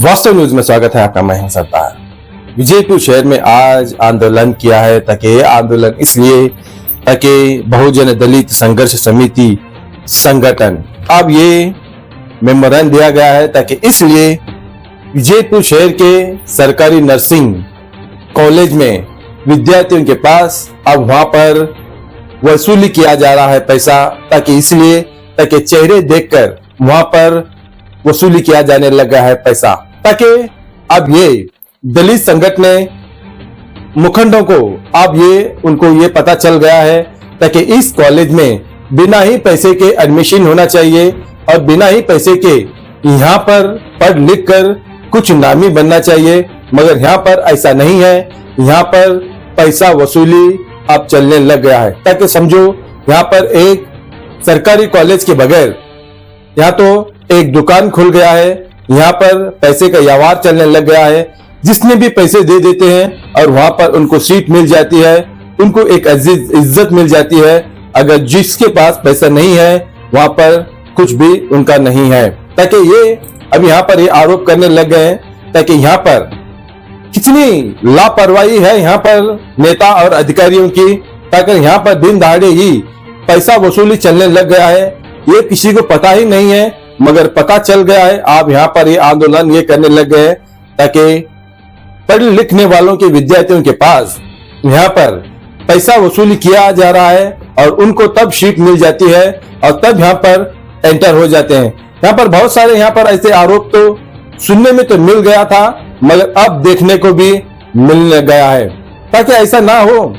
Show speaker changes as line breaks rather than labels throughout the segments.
वास्तव न्यूज में स्वागत है आपका। मैं हूं सरदार। विजयपुर शहर में आज आंदोलन किया है ताकि आंदोलन इसलिए ताकि बहुजन दलित संघर्ष समिति संगठन अब ये मेमोरेंडम दिया गया है ताकि इसलिए विजयपुर शहर के सरकारी नर्सिंग कॉलेज में विद्यार्थियों के पास अब वहां पर वसूली किया जा रहा है पैसा, ताकि चेहरे देखकर वहां पर वसूली किया जाने लगा है पैसा, ताकि अब ये दलित संगठन मुखंडों को अब उनको ये पता चल गया है ताकि इस कॉलेज में बिना ही पैसे के एडमिशन होना चाहिए और बिना ही पैसे के यहाँ पर पढ़ लिख कर कुछ नामी बनना चाहिए। मगर यहाँ पर ऐसा नहीं है, यहाँ पर पैसा वसूली अब चलने लग गया है। ताकि समझो यहाँ पर एक सरकारी कॉलेज के बगैर यहाँ तो एक दुकान खुल गया है, यहाँ पर पैसे का व्यवहार चलने लग गया है। जिसने भी पैसे दे देते हैं और वहां पर उनको सीट मिल जाती है, उनको एक इज्जत मिल जाती है। अगर जिसके पास पैसा नहीं है वहां पर कुछ भी उनका नहीं है। ताकि ये अब यहाँ पर ये आरोप करने लग गए हैं ताकि यहाँ पर कितनी लापरवाही है यहाँ पर नेता और अधिकारियों की, ताकि यहाँ पर दिन दहाड़े ही पैसा वसूली चलने लग गया है। ये किसी को पता ही नहीं है, मगर पता चल गया है। आप यहाँ पर ये आंदोलन ये करने लग गए ताकि पढ़ लिखने वालों के विद्यार्थियों के पास यहाँ पर पैसा वसूली किया जा रहा है और उनको तब सीट मिल जाती है और तब यहाँ पर एंटर हो जाते हैं। यहाँ पर बहुत सारे यहाँ पर ऐसे आरोप तो सुनने में तो मिल गया था, मगर अब देखने को भी मिलने गया है। ताकि ऐसा ना हो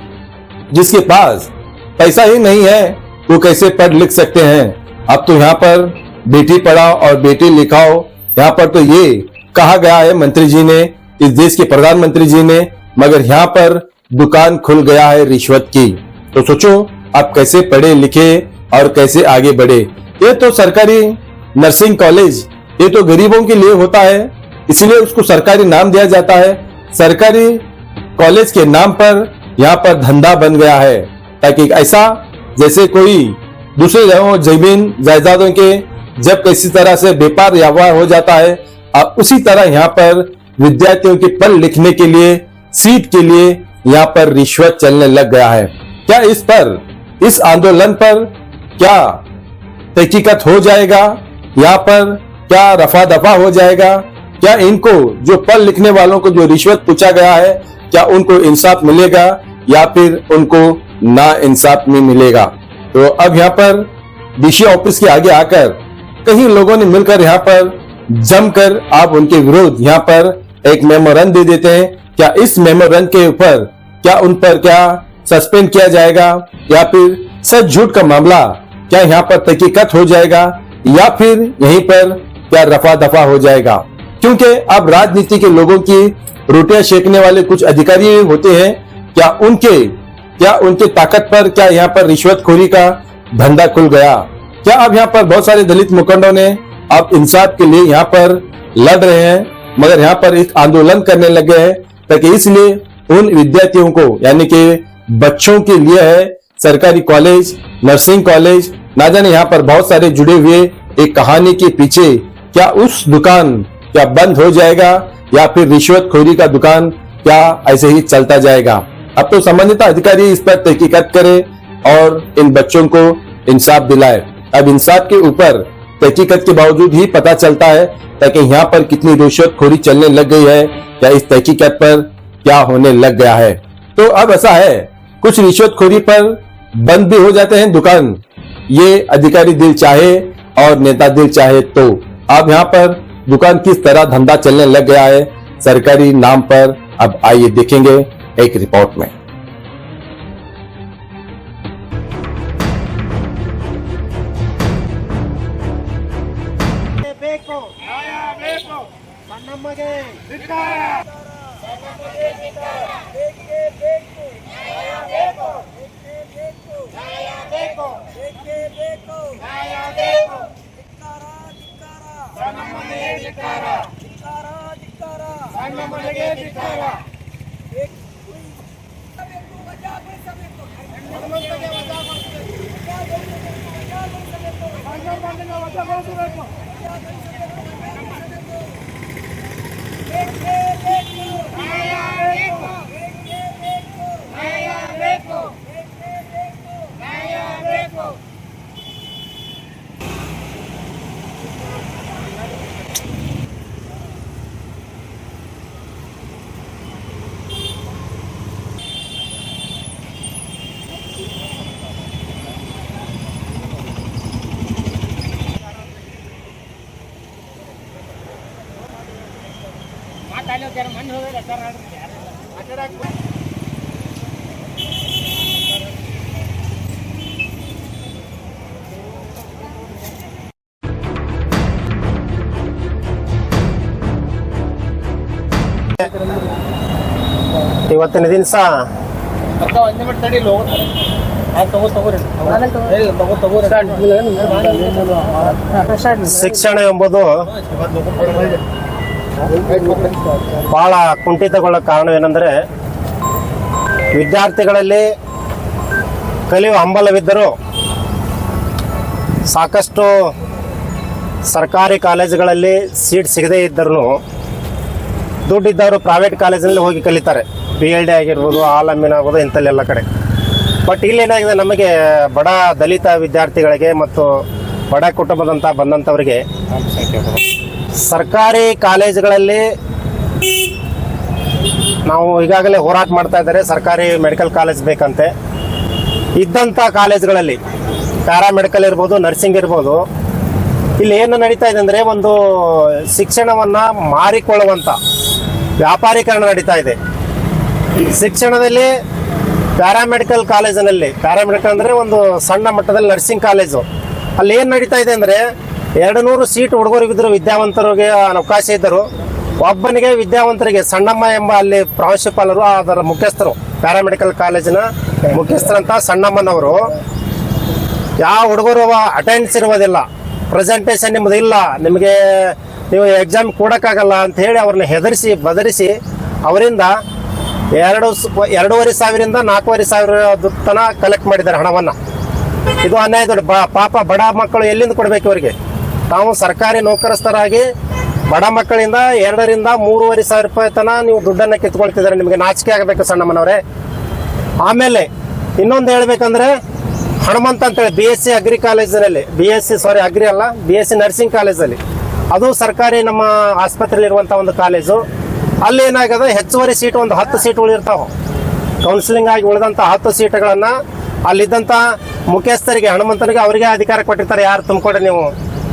जिसके पास पैसा ही नहीं है वो कैसे पढ़ लिख सकते हैं। अब तो यहाँ पर बेटी पढ़ाओ और बेटी लिखाओ, यहाँ पर तो ये कहा गया है मंत्री जी ने, इस देश के प्रधानमंत्री जी ने, मगर यहाँ पर दुकान खुल गया है रिश्वत की। तो सोचो आप कैसे पढ़े लिखे और कैसे आगे बढ़े। ये तो सरकारी नर्सिंग कॉलेज ये तो गरीबों के लिए होता है, इसलिए उसको सरकारी नाम दिया जाता है। सरकारी कॉलेज के नाम पर यहाँ पर धंधा बन गया है ताकि ऐसा जैसे कोई दूसरे जगहों जमीन जायदादों के जब किसी तरह से व्यापार व्यवहार हो जाता है, अब उसी तरह यहाँ पर विद्यार्थियों के पढ़ लिखने के लिए सीट के लिए यहाँ पर रिश्वत चलने लग गया है। क्या इस आंदोलन पर क्या तहकीकात हो जाएगा? यहाँ पर क्या रफा दफा हो जाएगा? क्या इनको जो पढ़ लिखने वालों को जो रिश्वत पूछा गया है क्या उनको इंसाफ मिलेगा या फिर उनको ना इंसाफ में मिलेगा? तो अब यहाँ पर डीसी ऑफिस के आगे आकर कई लोगों ने मिलकर यहाँ पर जमकर आप उनके विरोध यहाँ पर एक मेमोरेंडम दे देते हैं। क्या इस मेमोरेंडम के ऊपर क्या उन पर क्या सस्पेंड किया जाएगा या फिर सच झूठ का मामला क्या यहाँ पर तहकीकात हो जाएगा या फिर यहीं पर क्या रफा दफा हो जाएगा? क्योंकि अब राजनीति के लोगों की रोटियां सेकने वाले कुछ अधिकारी होते हैं, क्या उनके ताकत पर क्या यहाँ पर रिश्वतखोरी का धंधा खुल गया? क्या अब यहाँ पर बहुत सारे दलित मुखंडों ने अब इंसाफ के लिए यहाँ पर लड़ रहे हैं, मगर यहाँ पर एक आंदोलन करने लगे हैं ताकि इसलिए उन विद्यार्थियों को यानी कि बच्चों के लिए है सरकारी कॉलेज नर्सिंग कॉलेज, ना जाने यहाँ पर बहुत सारे जुड़े हुए एक कहानी के पीछे क्या उस दुकान क्या बंद हो जाएगा या फिर रिश्वतखोरी का दुकान क्या ऐसे ही चलता जाएगा? अब तो संबंधित अधिकारी इस पर तहकीकात करे और इन बच्चों को इंसाफ दिलाए। अब इंसाफ के ऊपर तहकीकात के बावजूद ही पता चलता है ताकि यहाँ पर कितनी रिश्वतखोरी चलने लग गई है या इस तहकीकात पर क्या होने लग गया है। तो अब ऐसा है कुछ रिश्वतखोरी पर बंद भी हो जाते हैं दुकान, ये अधिकारी दिल चाहे और नेता दिल चाहे। तो अब यहाँ पर दुकान किस तरह धंधा चलने लग गया है सरकारी नाम पर, अब आइए देखेंगे एक रिपोर्ट में।
ಇವತ್ತಿನ ದಿವಸ ಶಿಕ್ಷಣ ಎಂಬುದು ಬಹಳ ಕುಂಠಿತಗೊಳ್ಳ ಕಾರಣವೇನೆಂದರೆ ವಿದ್ಯಾರ್ಥಿಗಳಲ್ಲಿ ಕಲಿಯುವ ಹಂಬಲವಿದ್ದರೂ ಸಾಕಷ್ಟು ಸರ್ಕಾರಿ ಕಾಲೇಜುಗಳಲ್ಲಿ ಸೀಟ್ ಸಿಗದೇ ಇದ್ದರೂ ದುಡ್ಡಿದ್ದವರು ಪ್ರೈವೇಟ್ ಕಾಲೇಜಿನಲ್ಲಿ ಹೋಗಿ ಕಲಿತಾರೆ. BLD ಆಗಿರ್ಬೋದು, ಆಲಮೀನ್ ಆಗ್ಬೋದು, ಇಂಥಲ್ಲೆಲ್ಲ ಕಡೆ. ಬಟ್ ಇಲ್ಲೇನಾಗಿದೆ, ನಮಗೆ ಬಡ ದಲಿತ ವಿದ್ಯಾರ್ಥಿಗಳಿಗೆ ಮತ್ತು ಬಡ ಕುಟುಂಬದಂತ ಬಂದಂಥವರಿಗೆ ಸರ್ಕಾರಿ ಕಾಲೇಜುಗಳಲ್ಲಿ ನಾವು ಈಗಾಗಲೇ ಹೋರಾಟ ಮಾಡ್ತಾ ಇದ್ದಾರೆ. ಸರ್ಕಾರಿ ಮೆಡಿಕಲ್ ಕಾಲೇಜ್ ಬೇಕಂತೆ. ಇದ್ದಂಥ ಕಾಲೇಜುಗಳಲ್ಲಿ ಪ್ಯಾರಾಮೆಡಿಕಲ್ ಇರ್ಬೋದು, ನರ್ಸಿಂಗ್ ಇರ್ಬೋದು, ಇಲ್ಲಿ ಏನು ನಡೀತಾ ಇದೆ ಅಂದರೆ ಒಂದು ಶಿಕ್ಷಣವನ್ನು ಮಾರಿಕೊಳ್ಳುವಂಥ ವ್ಯಾಪಾರೀಕರಣ ನಡೀತಾ ಇದೆ. ಶಿಕ್ಷಣದಲ್ಲಿ ಪ್ಯಾರಾಮೆಡಿಕಲ್ ಕಾಲೇಜಿನಲ್ಲಿ, ಪ್ಯಾರಾಮೆಡಿಕಲ್ ಅಂದರೆ ಒಂದು ಸಣ್ಣ ಮಟ್ಟದಲ್ಲಿ ನರ್ಸಿಂಗ್ ಕಾಲೇಜು, ಅಲ್ಲಿ ಏನು ನಡೀತಾ ಇದೆ ಅಂದರೆ 200 ಸೀಟ್ ಹುಡುಗರಿಗಿದ್ರು, ವಿದ್ಯಾವಂತರಿಗೆ ಅವಕಾಶ ಇದ್ದರು. ಒಬ್ಬನಿಗೆ ವಿದ್ಯಾವಂತರಿಗೆ ಸಣ್ಣಮ್ಮ ಎಂಬ ಅಲ್ಲಿ ಪ್ರಾಂಶುಪಾಲರು, ಅದರ ಮುಖ್ಯಸ್ಥರು, ಪ್ಯಾರಾಮೆಡಿಕಲ್ ಕಾಲೇಜಿನ ಮುಖ್ಯಸ್ಥರಂತ ಸಣ್ಣಮ್ಮನವರು, ಯಾವ ಹುಡುಗರು ಅಟೆಂಡೆನ್ಸ್ ಇರುವುದಿಲ್ಲ, ಪ್ರೆಸೆಂಟೇಷನ್ ನಿಮ್ಮದು ಇಲ್ಲ, ನಿಮಗೆ ನೀವು ಎಕ್ಸಾಮ್ ಕೊಡೋಕ್ಕಾಗಲ್ಲ ಅಂತ ಹೇಳಿ ಅವ್ರನ್ನ ಹೆದರಿಸಿ ಬದರಿಸಿ ಅವರಿಂದ 2,500ರಿಂದ 4,500 ತನ ಕಲೆಕ್ಟ್ ಮಾಡಿದ್ದಾರೆ ಹಣವನ್ನು. ಇದು ಅನ್ಯಾಯ. ದೊಡ್ಡ ಪಾಪ ಬಡ ಮಕ್ಕಳು ಎಲ್ಲಿಂದ ಕೊಡಬೇಕು ಇವರಿಗೆ? ತಾವು ಸರ್ಕಾರಿ ನೌಕರಸ್ಥರಾಗಿ ಬಡ ಮಕ್ಕಳಿಂದ 2,000ರಿಂದ 3,500 ರೂಪಾಯಿ ತನ ನೀವು ದುಡ್ಡನ್ನು ಕಿತ್ಕೊಳ್ತಿದ್ದಾರೆ. ನಿಮಗೆ ನಾಚಿಕೆ ಆಗಬೇಕು ಸಣ್ಣಮ್ಮನವರೇ. ಆಮೇಲೆ ಇನ್ನೊಂದು ಹೇಳ್ಬೇಕಂದ್ರೆ ಹನುಮಂತ ಅಂತೇಳಿ BSc ಅಗ್ರಿ ಕಾಲೇಜಿನಲ್ಲಿ, ಅಗ್ರಿ ಅಲ್ಲ, BSc ನರ್ಸಿಂಗ್ ಕಾಲೇಜಲ್ಲಿ, ಅದು ಸರ್ಕಾರಿ ನಮ್ಮ ಆಸ್ಪತ್ರೆಯಲ್ಲಿ ಇರುವಂಥ ಒಂದು ಕಾಲೇಜು. ಅಲ್ಲಿ ಏನಾಗದ, ಹೆಚ್ಚುವರಿ ಸೀಟ್ ಒಂದು 10 ಸೀಟ್ಗಳು ಇರ್ತಾವೆ. ಕೌನ್ಸಿಲಿಂಗ್ ಆಗಿ ಉಳಿದಂಥ 10 ಸೀಟ್ಗಳನ್ನು ಅಲ್ಲಿದ್ದಂಥ ಮುಖ್ಯಸ್ಥರಿಗೆ, ಹನುಮಂತನಿಗೆ, ಅವರಿಗೆ ಅಧಿಕಾರ ಕೊಟ್ಟಿರ್ತಾರೆ, ಯಾರು ತುಂಬಿಕೊಡ್ರಿ ನೀವು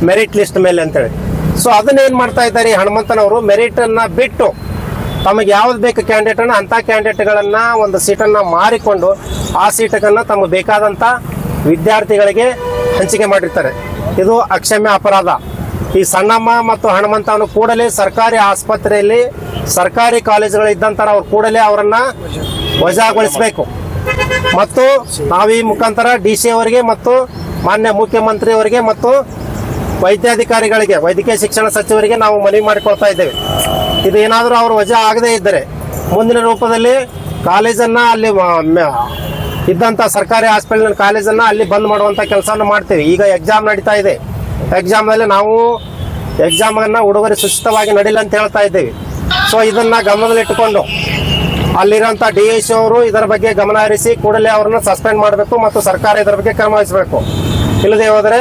ಮೆರಿಟ್ ಲಿಸ್ಟ್ ಮೇಲೆ ಅಂತೇಳಿ. ಸೊ ಅದನ್ನೇನು ಮಾಡ್ತಾ ಇದ್ದಾರೆ ಹನುಮಂತನವರು, ಮೆರಿಟನ್ನು ಬಿಟ್ಟು ತಮಗೆ ಯಾವ್ದು ಬೇಕು ಕ್ಯಾಂಡಿಡೇಟನ್ನು, ಅಂಥ ಕ್ಯಾಂಡಿಡೇಟ್ಗಳನ್ನು ಒಂದು ಸೀಟನ್ನು ಮಾರಿಕೊಂಡು ಆ ಸೀಟನ್ನು ತಮಗೆ ಬೇಕಾದಂಥ ವಿದ್ಯಾರ್ಥಿಗಳಿಗೆ ಹಂಚಿಕೆ ಮಾಡಿರ್ತಾರೆ. ಇದು ಅಕ್ಷಮ್ಯ ಅಪರಾಧ. ಈ ಸಣ್ಣಮ್ಮ ಮತ್ತು ಹನುಮಂತವನ್ನು ಕೂಡಲೇ ಸರ್ಕಾರಿ ಆಸ್ಪತ್ರೆಯಲ್ಲಿ, ಸರ್ಕಾರಿ ಕಾಲೇಜುಗಳು ಇದ್ದಂತರ ಅವ್ರು ಕೂಡಲೇ ಅವರನ್ನ ವಜಾಗೊಳಿಸಬೇಕು. ಮತ್ತು ನಾವು ಈ ಮುಖಾಂತರ DC ಅವರಿಗೆ ಮತ್ತು ಮಾನ್ಯ ಮುಖ್ಯಮಂತ್ರಿಯವರಿಗೆ ಮತ್ತು ವೈದ್ಯಾಧಿಕಾರಿಗಳಿಗೆ, ವೈದ್ಯಕೀಯ ಶಿಕ್ಷಣ ಸಚಿವರಿಗೆ ನಾವು ಮನವಿ ಮಾಡಿಕೊಳ್ತಾ ಇದ್ದೇವೆ. ಇದು ಏನಾದರೂ ಅವರು ವಜಾ ಆಗದೇ ಇದ್ದರೆ ಮುಂದಿನ ರೂಪದಲ್ಲಿ ಕಾಲೇಜನ್ನು ಅಲ್ಲಿ ಇದ್ದಂಥ ಸರ್ಕಾರಿ ಹಾಸ್ಪಿಟಲ್ ಕಾಲೇಜನ್ನು ಅಲ್ಲಿ ಬಂದ್ ಮಾಡುವಂಥ ಕೆಲಸವನ್ನು ಮಾಡ್ತೇವೆ. ಈಗ ಎಕ್ಸಾಮ್ ನಡೀತಾ ಇದೆ. ಎಕ್ಸಾಮ್ನಲ್ಲಿ ನಾವು ಎಕ್ಸಾಮನ್ನು ಹುಡುಗರು ಸುಚಿತವಾಗಿ ನಡೀಲಿ ಅಂತ ಹೇಳ್ತಾ ಇದ್ದೇವೆ. ಸೊ ಇದನ್ನು ಗಮನದಲ್ಲಿಟ್ಟುಕೊಂಡು ಅಲ್ಲಿರೋಂಥ DSC ಅವರು ಇದರ ಬಗ್ಗೆ ಗಮನ ಹರಿಸಿ ಕೂಡಲೇ ಅವರನ್ನು ಸಸ್ಪೆಂಡ್ ಮಾಡಬೇಕು ಮತ್ತು ಸರ್ಕಾರ ಇದರ ಬಗ್ಗೆ ಕ್ರಮ ವಹಿಸಬೇಕು. ಇಲ್ಲದೆ ಹೋದರೆ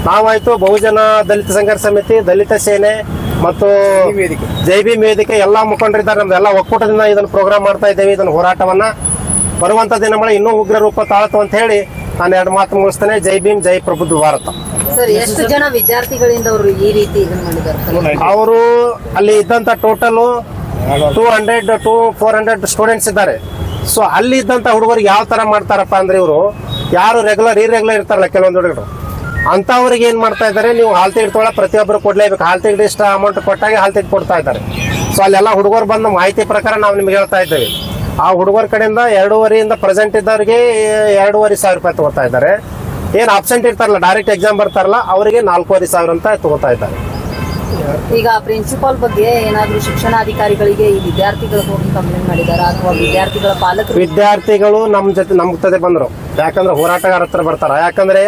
ನಾವಾಯಿತು ಬಹುಜನ ದಲಿತ ಸಂಘರ್ಷ ಸಮಿತಿ, ದಲಿತ ಸೇನೆ ಮತ್ತು ಜೈ ಭೀಮ್ ವೇದಿಕೆ ಎಲ್ಲ ಮುಖಂಡರಿದ್ದಾರೆ. ನಮ್ದೆಲ್ಲ ಒಕ್ಕೂಟದಿಂದ ಇದನ್ನು ಪ್ರೋಗ್ರಾಮ್ ಮಾಡ್ತಾ ಇದ್ದೇವೆ. ಇದನ್ನು ಹೋರಾಟವನ್ನು ಬರುವಂಥ ದಿನಗಳ ಇನ್ನೂ ಉಗ್ರ ರೂಪ ತಾಳತು ಅಂತ ಹೇಳಿ ನಾನು 2 ಮಾತು ಮುಗಿಸ್ತೇನೆ. ಜೈ ಭೀಮ್, ಜೈ ಪ್ರಬುದ್ಧ ಭಾರತ.
ಸರ್, ಎಷ್ಟು ಜನ ವಿದ್ಯಾರ್ಥಿಗಳಿಂದ ಅವರು ಈ ರೀತಿ ಇದನ್ನು ಮಾಡಿದ್ದಾರೆ?
ಅವರು ಅಲ್ಲಿ ಇದ್ದಂಥ ಟೋಟಲ್ 200 to 400 ಸ್ಟೂಡೆಂಟ್ಸ್ ಇದ್ದಾರೆ. ಸೊ ಅಲ್ಲಿ ಇದ್ದಂಥ ಹುಡುಗರಿಗೆ ಯಾವ ತರ ಮಾಡ್ತಾರಪ್ಪ ಅಂದ್ರೆ, ಇವರು ಯಾರು ಇರ್ರೆಗ್ಯುಲರ್ ಇರ್ತಾರಲ್ಲ ಕೆಲವೊಂದು ಹುಡುಗರು, ಅಂತವ್ರಿಗೆ ಏನ್ ಮಾಡ್ತಾ ಇದ್ದಾರೆ, ನೀವು ಹಾಲ್ ಟಿಕೆಟ್ ತೊಗೊಳ ಪ್ರತಿಯೊಬ್ಬರು ಕೊಡ್ಲೇಬೇಕು, ಹಾಲ್ ಟಿಕೆಟ್ ಇಷ್ಟ ಅಮೌಂಟ್ ಕೊಟ್ಟಾಗ ಹಾಲ್ ಟಿಕೆಟ್ ಕೊಡ್ತಾ ಇದ್ದಾರೆ. ಸೊ ಅಲ್ಲೆಲ್ಲ ಹುಡುಗರು ಬಂದ ಮಾಹಿತಿ ಪ್ರಕಾರ ನಾವು ನಿಮ್ಗೆ ಹೇಳ್ತಾ ಇದ್ದೇವೆ. ಆ ಹುಡುಗರ ಕಡೆಯಿಂದ 2,500ರಿಂದ ಪ್ರೆಸೆಂಟ್ ಇದ್ದವರಿಗೆ 2,500 ರೂಪಾಯಿ ತಗೋತಾ ಇದ್ದಾರೆ. ಏನು ಅಬ್ಸೆಂಟ್ ಇರ್ತಾರಲ್ಲ, ಡೈರೆಕ್ಟ್ ಎಕ್ಸಾಮ್ ಬರ್ತಾರಲ್ಲ, ಅವರಿಗೆ 4,500 ಅಂತ ತಗೋತಾ ಇದ್ದಾರೆ.
ಈಗ ಪ್ರಿನ್ಸಿಪಾಲ್ ಬಗ್ಗೆ ಏನಾದರೂ ಶಿಕ್ಷಣಾಧಿಕಾರಿಗಳಿಗೆ ಈ ವಿದ್ಯಾರ್ಥಿಗಳು ಹೋಗಿ ಕಂಪ್ಲೇಂಟ್ ಮಾಡಿದಾರ ಅಥವಾ ವಿದ್ಯಾರ್ಥಿಗಳ ಪಾಲಕರು?
ವಿದ್ಯಾರ್ಥಿಗಳು ನಮ್ಮ ಜೊತೆ ಬಂದರು. ಯಾಕಂದ್ರೆ ಹೋರಾಟಗಾರ ಹತ್ರ ಬರ್ತಾರ. ಯಾಕಂದ್ರೆ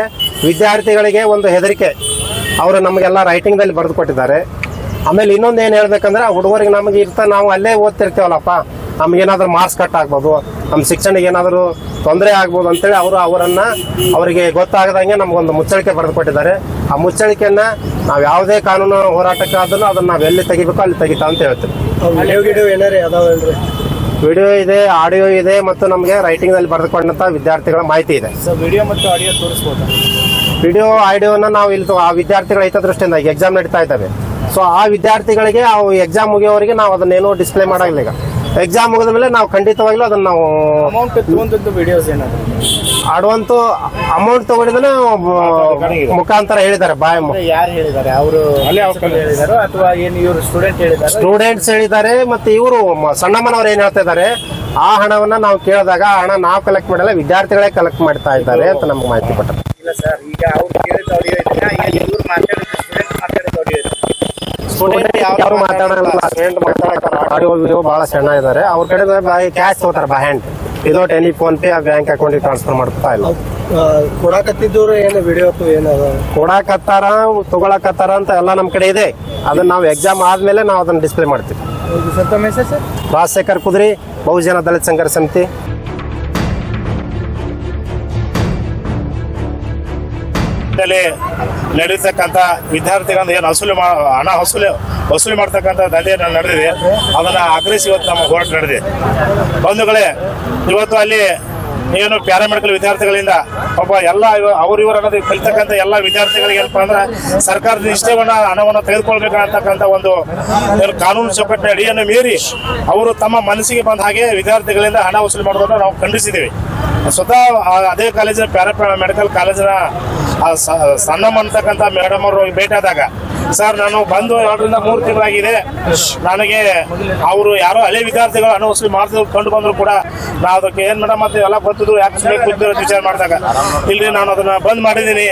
ವಿದ್ಯಾರ್ಥಿಗಳಿಗೆ ಒಂದು ಹೆದರಿಕೆ, ಅವರು ನಮಗೆಲ್ಲ ರೈಟಿಂಗ್ದಲ್ಲಿ ಬರೆದು ಕೊಟ್ಟಿದ್ದಾರೆ. ಆಮೇಲೆ ಇನ್ನೊಂದು ಏನು ಹೇಳ್ಬೇಕಂದ್ರೆ, ಆ ಹುಡುಗರಿಗೆ ನಮಗೆ ನಾವು ಅಲ್ಲೇ ಓದ್ತಿರ್ತೀವಲ್ಲಪ್ಪ, ನಮ್ಗೇನಾದ್ರೂ ಮಾರ್ಕ್ಸ್ ಕಟ್ ಆಗ್ಬೋದು, ನಮ್ಮ ಶಿಕ್ಷಣಕ್ಕೆ ಏನಾದರೂ ತೊಂದರೆ ಆಗ್ಬೋದು ಅಂತೇಳಿ ಅವರಿಗೆ ಗೊತ್ತಾಗದಂಗೆ ನಮಗೊಂದು ಮುಚ್ಚಳಿಕೆ ಬರೆದು ಕೊಟ್ಟಿದ್ದಾರೆ. ಆ ಮುಚ್ಚಳಿಕೆಯನ್ನ ನಾವು ಯಾವುದೇ ಕಾನೂನು ಹೋರಾಟಕ್ಕಾದ್ರೂ ಅದನ್ನ ನಾವು ಎಲ್ಲಿ ತೆಗಿಬೇಕು ಅಲ್ಲಿ ತೆಗಿತಾ ಅಂತ ಹೇಳ್ತೀವಿ. ವಿಡಿಯೋ ಇದೆ, ಆಡಿಯೋ ಇದೆ ಮತ್ತು ನಮಗೆ ರೈಟಿಂಗ್ ನಲ್ಲಿ ಬರೆದುಕೊಂಡಂತ ವಿದ್ಯಾರ್ಥಿಗಳ ಮಾಹಿತಿ ಇದೆ.
ವಿಡಿಯೋ ಮತ್ತು ಆಡಿಯೋ ತೋರಿಸಬಹುದು.
ವಿಡಿಯೋ ಆಡಿಯೋನ ನಾವು ಇಲ್ಲಿ ಆ ವಿದ್ಯಾರ್ಥಿಗಳ ಹಿತದೃಷ್ಟಿಯಿಂದ ಈಗ ಎಕ್ಸಾಮ್ ನಡೀತಾ ಇದ್ದಾವೆ. ಸೊ ಆ ವಿದ್ಯಾರ್ಥಿಗಳಿಗೆ ಅವು ಎಕ್ಸಾಮ್ ಮುಗಿಯೋವರೆಗೆ ನಾವು ಅದನ್ನೇನು ಡಿಸ್ಪ್ಲೇ ಮಾಡಾಗಿಲ್ಲ. ಈಗ ಎಕ್ಸಾಮ್ ಮುಗಿದ ಮೇಲೆ ನಾವು ಖಂಡಿತವಾಗ್ಲೂ ಅದನ್ನ ನಾವು
ವಿಡಿಯೋಸ್ ಏನಾದ್ರು
ಆಡುವಂತ ಅಮೌಂಟ್ ತಗೊಂಡಿದ್ರೆ ಮುಖಾಂತರ ಹೇಳಿದ್ದಾರೆ ಬಾಯ್
ಯಾರು ಹೇಳಿದ್ದಾರೆ? ಅವರು ಹೇಳಿದಾರೋ ಅಥವಾ ಏನು ಇವರು ಸ್ಟೂಡೆಂಟ್ ಹೇಳಿದಾರೋ?
ಸ್ಟೂಡೆಂಟ್ಸ್ ಹೇಳಿದ್ದಾರೆ. ಮತ್ತೆ ಇವರು ಸಣ್ಣಮ್ಮನವ್ರು ಏನ್ ಹೇಳ್ತಾ ಇದ್ದಾರೆ, ಆ ಹಣವನ್ನ ನಾವು ಕೇಳಿದಾಗ ಆ ಹಣ ನಾವು ಕಲೆಕ್ಟ್ ಮಾಡಲ್ಲ, ವಿದ್ಯಾರ್ಥಿಗಳೇ ಕಲೆಕ್ಟ್ ಮಾಡ್ತಾ ಇದ್ದಾರೆ ಅಂತ ನಮ್ಗೆ ಮಾಹಿತಿ ಕೊಟ್ಟರು.
ಇಲ್ಲ ಸರ್, ಈಗ ಅವ್ರು ಕೇಳಿದ ಆಡಿಯೋ ಇದೆಯಾ, ಇವ್ರು ಮಾತಾಡಿದ ಸ್ಟೂಡೆಂಟ್ ಮಾತಾಡಿದ ಆಡಿಯೋ ಇದೆ?
ಸ್ಟೂಡೆಂಟ್ ಯಾರು ಮಾತಾಡಲ್ಲ, ಸ್ಟೂಡೆಂಟ್ ಮಾತಾಡಕ್ಕೆ ಆಡಿಯೋ ವಿಡಿಯೋ ಬಹಳ ಸಣ್ಣ ಇದ್ದಾರೆ. ಅವ್ರ ಕಡೆ ಕ್ಯಾಶ್ ತಗೋತಾರೆ by hand, without any phone pay bank account transfer ಮಾಡ್ತಾ ಇಲ್ಲ.
ಕೊಡಾಕತ್ತಿದ್ದವ್ರು ಏನು ವಿಡಿಯೋ ಏನದ
ಕೊಡಾಕತ್ತಾರ ತಗೊಳಕತ್ತಾರ ಅಂತ ಎಲ್ಲ ನಮ್ ಕಡೆ ಇದೆ. ಅದನ್ನ ನಾವು ಎಕ್ಸಾಮ್ ಆದ್ಮೇಲೆ ನಾವು ಅದನ್ನ ಡಿಸ್ಪ್ಲೇ ಮಾಡ್ತೀವಿ.
ಸರ್ ತಮ್ಮ ಹೆಸರು ಸರ್?
ರಾಜಶೇಖರ್ ಕುದ್ರಿ, ಬಹುಜನ ದಲಿತ ಸಂಘರ್ಷ ಸಮಿತಿ.
ನಡೀತಕ್ಕಂಥ ವಿದ್ಯಾರ್ಥಿಗಳಿಂದ ಏನು ಹಣ ವಸೂಲಿ ಮಾಡ್ತಕ್ಕಂಥ ದಂಧೆ ನಡೆದಿದೆ, ಅದನ್ನ ಆಗ್ರಹಿಸಿ ಇವತ್ತು ನಮ್ಮ ಹೋರಾಟ ನಡೆದಿದೆ. ಬಂಧುಗಳೇ, ಇವತ್ತು ಅಲ್ಲಿ ಏನು ಪ್ಯಾರಾಮೆಡಿಕಲ್ ವಿದ್ಯಾರ್ಥಿಗಳಿಂದ ಒಬ್ಬ ಎಲ್ಲ ಇವರು ಅನ್ನೋದು ಕಲಿತಕ್ಕಂಥ ಎಲ್ಲ ವಿದ್ಯಾರ್ಥಿಗಳಿಗೆ ಏನಪ್ಪಾ ಅಂದ್ರೆ ಸರ್ಕಾರದ ನಿಷ್ಠೆವನ್ನ ಹಣವನ್ನು ತೆಗೆದುಕೊಳ್ಬೇಕಂತಕ್ಕಂಥ ಒಂದು ಕಾನೂನು ಚೌಕಟ್ಟಿನ ಅಡಿಯನ್ನು ಮೀರಿ ಅವರು ತಮ್ಮ ಮನಸ್ಸಿಗೆ ಬಂದ ಹಾಗೆ ವಿದ್ಯಾರ್ಥಿಗಳಿಂದ ಹಣ ವಸೂಲಿ ಮಾಡೋದನ್ನು ನಾವು ಖಂಡಿಸಿದ್ದೀವಿ. ಸ್ವತಃ ಅದೇ ಕಾಲೇಜಿನ ಪ್ಯಾರಾಮೆಡಿಕಲ್ ಕಾಲೇಜಿನ ಸಣ್ಣಮ್ಮ ಅಂತಕ್ಕಂಥ ಮೇಡಮ್ ಅವರು ಭೇಟಿ ಆದಾಗ, ಸರ್ ನಾನು ಬಂದು 2 ರಿಂದ 3 ತಿಂಗಳಾಗಿದೆ, ನನಗೆ ಅವರು ಯಾರೋ ಹಳೆ ವಿದ್ಯಾರ್ಥಿಗಳು ಹಣ ವಸೂಲಿ ಮಾಡ್ತಿದ್ರು ಕಂಡು ಬಂದ್ರು ಕೂಡ ನಾವು ಅದಕ್ಕೆ ಏನ್ ಮೇಡಮ್ ಅಂತ ಎಲ್ಲ ಗೊತ್ತಿದ್ರು, ಯಾಕೆ ಕೂತಿರೋ ವಿಚಾರ ಮಾಡಿದಾಗ ಇಲ್ರಿ ನಾನು ಅದನ್ನ ಬಂದ್ ಮಾಡಿದ್ದೀನಿ,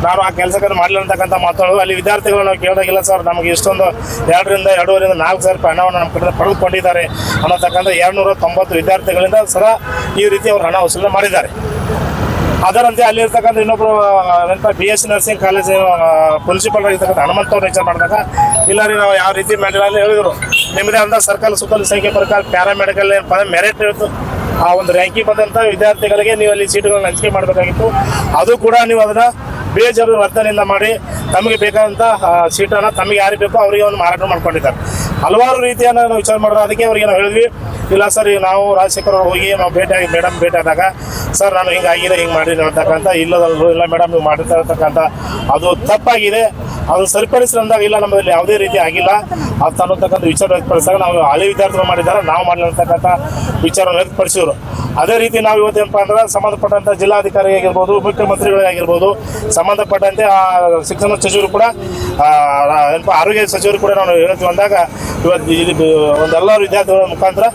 ನಾನು ಆ ಕೆಲಸಕ್ಕೆ ಮಾಡಲಿಲ್ಲ ಅಂತಕ್ಕಂಥ ಮಾತಾಡೋದು. ಅಲ್ಲಿ ವಿದ್ಯಾರ್ಥಿಗಳು ನಾವು ಕೇಳಿದಾಗಿಲ್ಲ ಸರ್, ನಮಗೆ ಇಷ್ಟೊಂದು 2 ರಿಂದ 2.5 ರಿಂದ 4 ಸಾವಿರ ರೂಪಾಯಿ ಹಣವನ್ನು ನಮ್ಮ ಕಡೆ ಪಡೆದುಕೊಂಡಿದ್ದಾರೆ ಅನ್ನೋತಕ್ಕಂಥ 290 ವಿದ್ಯಾರ್ಥಿಗಳಿಂದ ಸದಾ ಈ ರೀತಿ ಅವರು ಹಣ ವಸೂಲಿ ಮಾಡಿದ್ದಾರೆ. ಅದರಂತೆ ಅಲ್ಲಿರ್ತಕ್ಕಂಥ ಇನ್ನೊಬ್ರು BSc ನರ್ಸಿಂಗ್ ಕಾಲೇಜ್ ಪ್ರಿನ್ಸಿಪಲ್ ಆಗಿರ್ತಕ್ಕಂಥ ಹನುಮಂತವ್ರು ವಿಚಾರ ಮಾಡಿದಾಗ, ಇಲ್ಲ ರೀ ನಾವು ಯಾವ ರೀತಿ ಮಾಡಿಲ್ಲ ಅಂತ ಹೇಳಿದ್ರು. ನಿಮ್ಮದೇ ಅಂತ ಸರ್ಕಾರ ಸುತ್ತಲ ಸಂಖ್ಯೆ ಪ್ರಕಾರ ಪ್ಯಾರಾಮೆಡಿಕಲ್ ಮೆರಿಟ್ ಇತ್ತು, ಆ ಒಂದು ರ್ಯಾಂಕಿಂಗ್ ಬಂದಂತ ವಿದ್ಯಾರ್ಥಿಗಳಿಗೆ ನೀವು ಅಲ್ಲಿ ಸೀಟುಗಳನ್ನ ಹಂಚಿಕೆ ಮಾಡಬೇಕಾಗಿತ್ತು. ಅದು ಕೂಡ ನೀವು ಅದನ್ನ ಬೇಜವಾಬ್ದಾರಿ ವರ್ತನೆಯಿಂದ ಮಾಡಿ ತಮಗೆ ಬೇಕಾದಂತ ಸೀಟನ್ನು ತಮಗೆ ಯಾರಿಗೆ ಬೇಕೋ ಅವರಿಗೆ ಒಂದು ಮಾರಾಟ ಮಾಡ್ಕೊಂಡಿದ್ದಾರೆ. ಹಲವಾರು ರೀತಿಯನ್ನು ನಾವು ವಿಚಾರ ಮಾಡಿದ್ರೆ ಅದಕ್ಕೆ ಅವ್ರಿಗೆ ನಾವು ಹೇಳಿದ್ವಿ, ಇಲ್ಲ ಸರ್ ಈಗ ನಾವು ರಾಜಶೇಖರ್ ಹೋಗಿ ನಾವು ಭೇಟಿಯಾಗಿ ಮೇಡಮ್ ಭೇಟಿ ಆದಾಗ, ಸರ್ ನಾನು ಹಿಂಗಾಗಿದೆ ಹಿಂಗೆ ಮಾಡಿ ಅಂತಕ್ಕಂಥ ಇಲ್ಲದಲ್ಲೂ ಇಲ್ಲ ಮೇಡಮ್ ನೀವು ಮಾಡಿರ್ತಾ ಇರ್ತಕ್ಕಂಥ ಅದು ತಪ್ಪಾಗಿದೆ, ಅದು ಸರಿಪಡಿಸಿ ಅಂದಾಗ ಇಲ್ಲ ನಮ್ಮಲ್ಲಿ ಯಾವುದೇ ರೀತಿ ಆಗಿಲ್ಲ ಅಂತ ಅನ್ನೋತಕ್ಕಂಥ ವಿಚಾರ ವ್ಯಕ್ತಪಡಿಸಿದಾಗ ನಾವು ಹಳೆ ವಿದ್ಯಾರ್ಥಿಗಳು ಮಾಡಿದ್ದಾರೆ, ನಾವು ಮಾಡಲಿರ್ತಕ್ಕಂಥ ವಿಚಾರವನ್ನು ವ್ಯಕ್ತಪಡಿಸಿದ್ರು. ಅದೇ ರೀತಿ ನಾವು ಇವತ್ತೇನಪ್ಪ ಅಂದ್ರೆ ಸಂಬಂಧಪಟ್ಟಂತ ಜಿಲ್ಲಾಧಿಕಾರಿ ಆಗಿರ್ಬೋದು, ಮುಖ್ಯಮಂತ್ರಿಗಳಾಗಿರ್ಬೋದು, ಸಂಬಂಧಪಟ್ಟಂತೆ ಶಿಕ್ಷಣ ಸಚಿವರು ಕೂಡ ಆರೋಗ್ಯ ಸಚಿವರು ಕೂಡ ನಾವು ಹೇಳ್ತೀವಿ ಅಂದಾಗ ಇವತ್ತು ಒಂದೆಲ್ಲ ವಿದ್ಯಾರ್ಥಿಗಳ ಮುಖಾಂತರ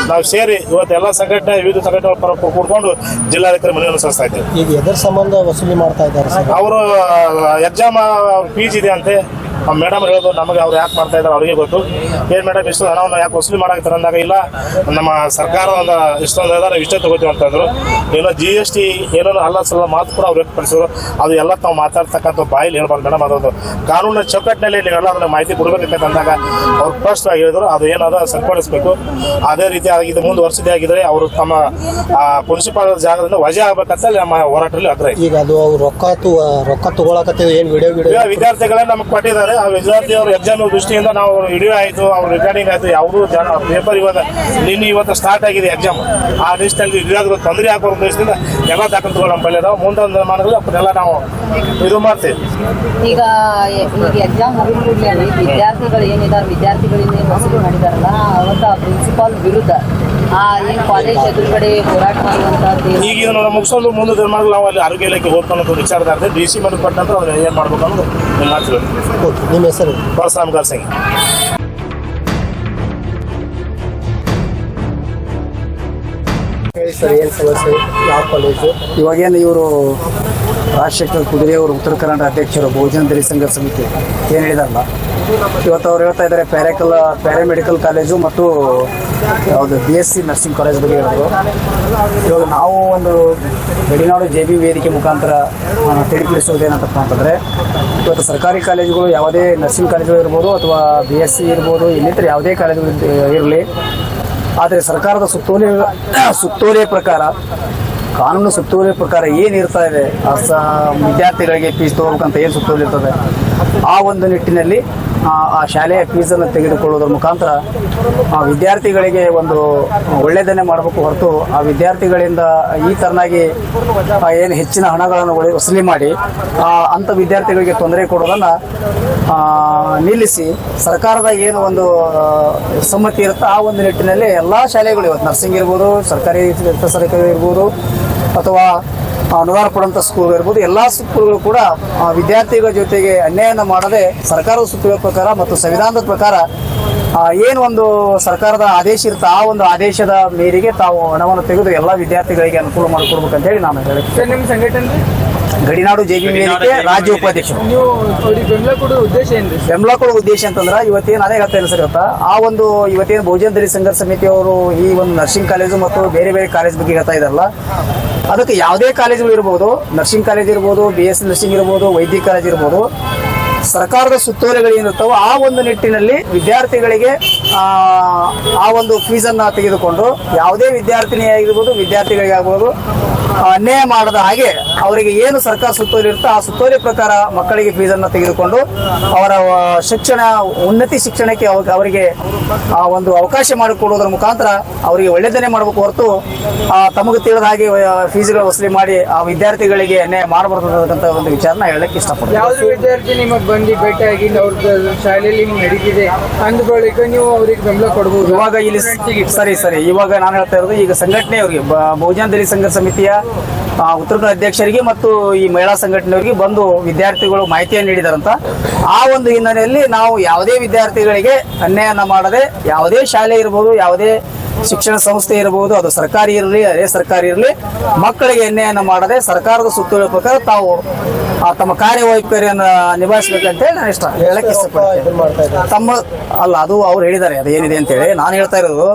ನಾವು ಸೇರಿ ಇವತ್ತು ಎಲ್ಲ ಸಂಘಟನೆ ವಿವಿಧ ಸಂಘಟನೆಗಳ ಕೂಡ್ಕೊಂಡು ಜಿಲ್ಲಾಧಿಕಾರಿ ಮನವಿಯನ್ನು ಸಲ್ಲಿಸ್ತಾ ಇದ್ದೇವೆ.
ಈಗ ಎದರ ಸಂಬಂಧ ವಸೂಲಿ ಮಾಡ್ತಾ ಇದ್ದಾರೆ ಸರ್?
ಅವರು ಎಕ್ಸಾಮ್ ಫೀಸ್ ಇದೆ ಅಂತೆ, ಮೇಡಮ್ ಹೇಳೋದು ನಮಗೆ ಅವ್ರು ಯಾಕೆ ಮಾಡ್ತಾ ಇದ್ದಾರೆ ಅವರಿಗೆ ಗೊತ್ತು. ಏನ್ ಮೇಡಮ್ ಇಷ್ಟು ಹಣವನ್ನು ಯಾಕೆ ವಸೂಲಿ ಮಾಡಾಕ್ತಾರೆ ಅಂದಾಗ, ಇಲ್ಲ ನಮ್ಮ ಸರ್ಕಾರ ಒಂದು ಇಷ್ಟೊಂದು ನಾವು ಇಷ್ಟೇ ತಗೋತೀವಿ ಅಂತಂದ್ರು. ಏನೋ GST ಏನೋ ಅಲ್ಲ ಸಲ ಮಾತು ಕೂಡ ಅವ್ರು ವ್ಯಕ್ತಪಡಿಸಿದ್ರು. ಅದು ಎಲ್ಲ ತಾವು ಮಾತಾಡ್ತಕ್ಕಂಥ ಬಾಯಲ್ಲಿ ಹೇಳ್ಬಾರ್ದು ಮೇಡಮ್, ಅದೊಂದು ಕಾನೂನಿನ ಚೌಕಟ್ಟಿನಲ್ಲಿ ನೀವೆಲ್ಲ ಅದನ್ನ ಮಾಹಿತಿ ಕೊಡಬೇಕಂತ ಅಂದಾಗ ಅವ್ರು ಸ್ಪಷ್ಟವಾಗಿ ಹೇಳಿದ್ರು, ಅದು ಏನದ ಸರಿಪಡಿಸಬೇಕು. ಅದೇ ರೀತಿ ಇದು ಮುಂದುವರ್ಸಿದೆ ಆಗಿದ್ರೆ ಅವರು ತಮ್ಮ ಪ್ರಿನ್ಸಿಪಾಲ್ ಜಾಗದಿಂದ ವಜಾ ಆಗ್ಬೇಕಂತ ನಮ್ಮ ಹೋರಾಟದಲ್ಲಿ ಆಗ್ರಹ.
ಈಗ ಅದು ರೊಕ್ಕ ತಗೊಳಕತ್ತೇವೆ ಏನ್ ವಿಡಿಯೋ
ವಿದ್ಯಾರ್ಥಿಗಳೇ ನಮಗೆ ಕೊಟ್ಟಿದ್ದಾರೆ. ಆ ವಿದ್ಯಾರ್ಥಿ ಅವರು ಎಕ್ಸಾಮ್ ದೃಷ್ಟಿಯಿಂದ ನಾವು ವಿಡಿಯೋ ಆಯ್ತು, ಅವ್ರ ರೆಕಾರ್ಡಿಂಗ್ ಆಯ್ತು, ಯಾವುದೂ ಪೇಪರ್ ಇವತ್ತು ಸ್ಟಾರ್ಟ್ ಆಗಿದೆ ಎಕ್ಸಾಮ್. ಆ ಲಿಸ್ಟಲ್ಲಿ ವಿದ್ಯಾರ್ಥಿಗಳು ತೊಂದರೆ ಹಾಕೋ ಉದ್ದೇಶದಿಂದ ಎಲ್ಲ ದಾಖಲೆಗಳು ನಮ್ಮ ಬಳಿ ಇದಾವೆ. ಮುಂದೊಂದು ಮಾನಗಳು ಅವನ್ನೆಲ್ಲ ನಾವು ಇದು ಮಾಡ್ತೀವಿ.
ಈಗ ಎಕ್ಸಾಮ್ ಮುಗಿದ ಕೂಡಲೇ ವಿದ್ಯಾರ್ಥಿಗಳು ಏನಿದ್ದಾರೆ, ವಿದ್ಯಾರ್ಥಿಗಳಿಂದ ಏನು ವಸೂಲಿ ಮಾಡಿದಾರಲ್ಲ ಅವತ್ತ ಪ್ರಿನ್ಸಿಪಾಲ್ ವಿರುದ್ಧ ಏನು ಕಾಲೇಜ್ ಎದುರುಗಡೆ ಹೋರಾಟ ಮಾಡುವಂತದ್ದು
ಈಗ ಇದನ್ನ ಮುಗಿಸೋದು ಮುಂದೆ ದಿನಮಾನಗಳು ನಾವು ಅಲ್ಲಿ ಆರೋಗ್ಯ ಇಲಾಖೆ ಹೋಗ್ಕೊಂಡು ವಿಚಾರದಾರ DC ಮೇಲೆ ಕೊಟ್ಟ ನಂತರ ಅದನ್ನ ಏನ್ ಮಾಡ್ಬೇಕು ಅನ್ನೋದು ನಿಮ್ಮ ಮಾತು.
ನಿಮ್ಮ ಹೆಸರು?
ಪರಶುರಾಮ್ ಗಾರ್ಸಿಂಗ್.
ಸರ್, ಏನು ಸಮಸ್ಯೆ? ಯಾವ ಕಾಲೇಜು?
ಇವಾಗೇನು ಇವರು ರಾಜಶೇಖರ್ ಕುದುರೆ ಅವರು ಉತ್ತರ ಕರ್ನಾಟಕ ಅಧ್ಯಕ್ಷರು ಬಹುಜನ ದಲಿತ ಸಂಘರ್ಷ ಸಮಿತಿ ಏನು ಹೇಳಿದಾರಲ್ಲ, ಇವತ್ತು ಅವ್ರು ಹೇಳ್ತಾ ಇದ್ದಾರೆ ಪ್ಯಾರಾಮೆಡಿಕಲ್ ಕಾಲೇಜು ಮತ್ತು ಯಾವುದು BSc ನರ್ಸಿಂಗ್ ಕಾಲೇಜ್ ಬಗ್ಗೆ ಹೇಳಿದ್ರು. ಇವಾಗ ನಾವು ಒಂದು ಗಡಿನಾಡು JB ವೇದಿಕೆ ಮುಖಾಂತರ ತಿಳಿಪಡಿಸೋದೇನಂತಪ್ಪ ಅಂತಂದರೆ, ಇವತ್ತು ಸರ್ಕಾರಿ ಕಾಲೇಜುಗಳು ಯಾವುದೇ ನರ್ಸಿಂಗ್ ಕಾಲೇಜುಗಳು ಇರ್ಬೋದು ಅಥವಾ BSc ಇರ್ಬೋದು, ಇನ್ನಿತರ ಯಾವುದೇ ಕಾಲೇಜುಗಳು ಇರಲಿ, ಆದರೆ ಸರ್ಕಾರದ ಸುತ್ತೋಲೆಯ ಪ್ರಕಾರ, ಕಾನೂನು ಸುತ್ತೋಲೆಯ ಪ್ರಕಾರ ಏನಿರ್ತಾ ಇದೆ, ವಿದ್ಯಾರ್ಥಿಗಳಿಗೆ ಫೀಸ್ ತಗೋಬೇಕಂತ ಏನು ಸುತ್ತೋಲೆ ಇರ್ತದೆ, ಆ ಒಂದು ನಿಟ್ಟಿನಲ್ಲಿ ಆ ಶಾಲೆಯ ಫೀಸನ್ನು ತೆಗೆದುಕೊಳ್ಳುವುದರ ಮುಖಾಂತರ ಆ ವಿದ್ಯಾರ್ಥಿಗಳಿಗೆ ಒಂದು ಒಳ್ಳೆಯದನ್ನೇ ಮಾಡಬೇಕು ಹೊರತು ಆ ವಿದ್ಯಾರ್ಥಿಗಳಿಂದ ಈ ತರನಾಗಿ ಏನು ಹೆಚ್ಚಿನ ಹಣಗಳನ್ನು ವಸೂಲಿ ಮಾಡಿ ಅಂಥ ವಿದ್ಯಾರ್ಥಿಗಳಿಗೆ ತೊಂದರೆ ಕೊಡೋದನ್ನು ನಿಲ್ಲಿಸಿ ಸರ್ಕಾರದ ಏನು ಒಂದು ಸಮ್ಮತಿ ಇರುತ್ತೆ ಆ ಒಂದು ನಿಟ್ಟಿನಲ್ಲಿ ಎಲ್ಲ ಶಾಲೆಗಳು ಇವತ್ತು ನರ್ಸಿಂಗ್ ಇರ್ಬೋದು, ಸರ್ಕಾರಿ ಇರ್ಬೋದು ಅಥವಾ ಅನುದಾನ ಕೊಡುವಂಥ ಸ್ಕೂಲ್ ಇರ್ಬೋದು, ಎಲ್ಲ ಸ್ಕೂಲ್ಗಳು ಕೂಡ ವಿದ್ಯಾರ್ಥಿಗಳ ಜೊತೆಗೆ ಅನ್ಯಾಯನ ಮಾಡದೆ ಸರ್ಕಾರದ ಸುತ್ತೋಲೆ ಪ್ರಕಾರ ಮತ್ತು ಸಂವಿಧಾನದ ಪ್ರಕಾರ ಏನು ಒಂದು ಸರ್ಕಾರದ ಆದೇಶ ಇರುತ್ತೆ ಆ ಒಂದು ಆದೇಶದ ಮೇರೆಗೆ ತಾವು ಹಣವನ್ನು ತೆಗೆದು ಎಲ್ಲ ವಿದ್ಯಾರ್ಥಿಗಳಿಗೆ ಅನುಕೂಲ ಮಾಡಿಕೊಡ್ಬೇಕಂತ ಹೇಳಿ ನಾನು ಹೇಳ್ತೀನಿ.
ನಿಮ್ಮ ಸಂಘಟನೆ
ಗಡಿನಾಡು ಜೆಬಿ ವೇದಿಕೆ ರಾಜ್ಯ ಉಪಾಧ್ಯಕ್ಷರು.
ನೀವು ಅವ್ರಿಗೆ ಬೆಂಬಲ ಕೊಡೋ ಉದ್ದೇಶ ಏನ್ರಿ?
ಬೆಂಬಲ ಕೊಡೋ ಉದ್ದೇಶ ಅಂತಂದ್ರೆ ಇವತ್ತೇನು ಅದೇ ಹೇಳ್ತಾ ಸರ್, ಆ ಒಂದು ಇವತ್ತೇನು ಬಹುಜನ ದಲಿತ ಸಂಘರ್ಷ ಸಮಿತಿಯವರು ಈ ಒಂದು ನರ್ಸಿಂಗ್ ಕಾಲೇಜು ಮತ್ತು ಬೇರೆ ಬೇರೆ ಕಾಲೇಜ್ ಬಗ್ಗೆ ಹೇಳ್ತಾ ಇದಾರಲ್ಲ, ಅದಕ್ಕೆ ಯಾವುದೇ ಕಾಲೇಜುಗಳು ಇರ್ಬೋದು, ನರ್ಸಿಂಗ್ ಕಾಲೇಜ್ ಇರ್ಬೋದು, BSc ನರ್ಸಿಂಗ್ ಇರ್ಬೋದು, ವೈದ್ಯಕೀಯ ಕಾಲೇಜ್ ಇರ್ಬೋದು, ಸರ್ಕಾರದ ಸುತ್ತೋಲೆಗಳು ಏನಿರ್ತಾವೋ ಆ ಒಂದು ನಿಟ್ಟಿನಲ್ಲಿ ವಿದ್ಯಾರ್ಥಿಗಳಿಗೆ ಆ ಒಂದು ಫೀಸನ್ನು ತೆಗೆದುಕೊಂಡು ಯಾವುದೇ ವಿದ್ಯಾರ್ಥಿನಿ ಆಗಿರ್ಬೋದು, ವಿದ್ಯಾರ್ಥಿಗಳಿಗೆ ಆಗ್ಬೋದು ಅನ್ಯಾಯ ಮಾಡದ ಹಾಗೆ ಅವರಿಗೆ ಏನು ಸರ್ಕಾರ ಸುತ್ತೋಲೆ ಇರುತ್ತೋ ಆ ಸುತ್ತೋಲೆ ಪ್ರಕಾರ ಮಕ್ಕಳಿಗೆ ಫೀಸನ್ನು ತೆಗೆದುಕೊಂಡು ಅವರ ಶಿಕ್ಷಣ ಉನ್ನತಿ ಶಿಕ್ಷಣಕ್ಕೆ ಅವರಿಗೆ ಒಂದು ಅವಕಾಶ ಮಾಡಿಕೊಡುವುದರ ಮುಖಾಂತರ ಅವರಿಗೆ ಒಳ್ಳೆಯದನ್ನೇ ಮಾಡಬೇಕು ಹೊರತು ತಮಗೆ ತಿಳಿದ ಹಾಗೆ ಫೀಸ್ಗಳು ವಸೂಲಿ ಮಾಡಿ ಆ ವಿದ್ಯಾರ್ಥಿಗಳಿಗೆ ಅನ್ಯಾಯ ಮಾಡಬಾರ್ದಂತ ಒಂದು ವಿಚಾರನ ಹೇಳಕ್ಕೆ ಇಷ್ಟಪಡ್ತೀನಿ.
ಯಾವ್ದು ವಿದ್ಯಾರ್ಥಿ ನಿಮಗೆ ಬಂದು ಭೇಟಿಯಾಗಿ ಅವ್ರ ಶಾಲೆಯಲ್ಲಿ ನಡೀತಿದೆ ಅಂದ ಬಳಿಕ ನೀವು ಅವ್ರಿಗೆ ಬೆಂಬಲ ಕೊಡಬಹುದು?
ಇವಾಗ ಇಲ್ಲಿ ಸರಿ ಇವಾಗ ನಾನು ಹೇಳ್ತಾ ಇರೋದು ಈಗ ಸಂಘಟನೆಯವರಿಗೆ ಬಹುಜನ ದಲಿತ ಸಂಘರ್ಷ ಸಮಿತಿಯ ಉತ್ತರ ಕನ್ನಡ ಅಧ್ಯಕ್ಷರಿಗೆ ಮತ್ತು ಈ ಮಹಿಳಾ ಸಂಘಟನೆಯವರಿಗೆ ಬಂದು ವಿದ್ಯಾರ್ಥಿಗಳು ಮಾಹಿತಿಯನ್ನು ನೀಡಿದಾರಂತ ಆ ಒಂದು ಹಿನ್ನೆಲೆಯಲ್ಲಿ ನಾವು ಯಾವುದೇ ವಿದ್ಯಾರ್ಥಿಗಳಿಗೆ ಅನ್ಯಾಯನ ಮಾಡದೆ ಯಾವುದೇ ಶಾಲೆ ಇರ್ಬೋದು, ಯಾವುದೇ ಶಿಕ್ಷಣ ಸಂಸ್ಥೆ ಇರಬಹುದು, ಅದು ಸರ್ಕಾರಿ ಇರಲಿ ಅದೇ ಸರ್ಕಾರಿ ಇರಲಿ, ಮಕ್ಕಳಿಗೆ ಅನ್ಯಾಯನ ಮಾಡದೆ ಸರ್ಕಾರದ ಸುತ್ತೋಲೆ ಪ್ರಕಾರ ತಾವು ತಮ್ಮ ಕಾರ್ಯವೈಖರಿಯನ್ನು ನಿಭಾಯಿಸಬೇಕಂತ ಹೇಳಿ ನಾನು ಹೇಳಕ್ಕೆ ಇಷ್ಟಪಡ್ತೀನಿ. ತಮ್ಮ ಅಲ್ಲ, ಅದು ಅವ್ರು ಹೇಳಿದ್ದಾರೆ ಅದು ಏನಿದೆ ಅಂತೇಳಿ. ನಾನು ಹೇಳ್ತಾ ಇರೋದು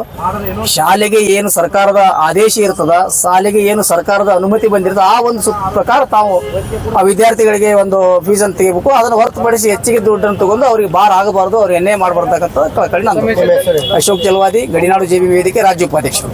ಶಾಲೆಗೆ ಏನು ಸರ್ಕಾರದ ಆದೇಶ ಇರ್ತದ, ಶಾಲೆಗೆ ಏನು ಸರ್ಕಾರದ ಅನುಮತಿ ಬಂದಿರ್ತದ ಆ ಒಂದು ಪ್ರಕಾರ ತಾವು ಆ ವಿದ್ಯಾರ್ಥಿಗಳಿಗೆ ಒಂದು ಫೀಸ್ ಅನ್ನು ತೆಗಿಬೇಕು. ಅದನ್ನು ಹೊರತುಪಡಿಸಿ ಹೆಚ್ಚಿಗೆ ದುಡ್ಡನ್ನು ತಗೊಂಡು ಅವ್ರಿಗೆ ಭಾರ ಆಗಬಾರ್ದು, ಅವ್ರಿಗೆ ಅನ್ಯಾಯ ಮಾಡಬಾರ್ದಕ್ಕಂತ ಕಳಕಳಿ ನಾನು. ಅಶೋಕ್ ಜಲವಾದಿ, ಗಡಿನಾಡು ಜೆಬಿ ವೇದಿಕೆ ರಾಜ್ಯ ಉಪಾಧ್ಯಕ್ಷರು.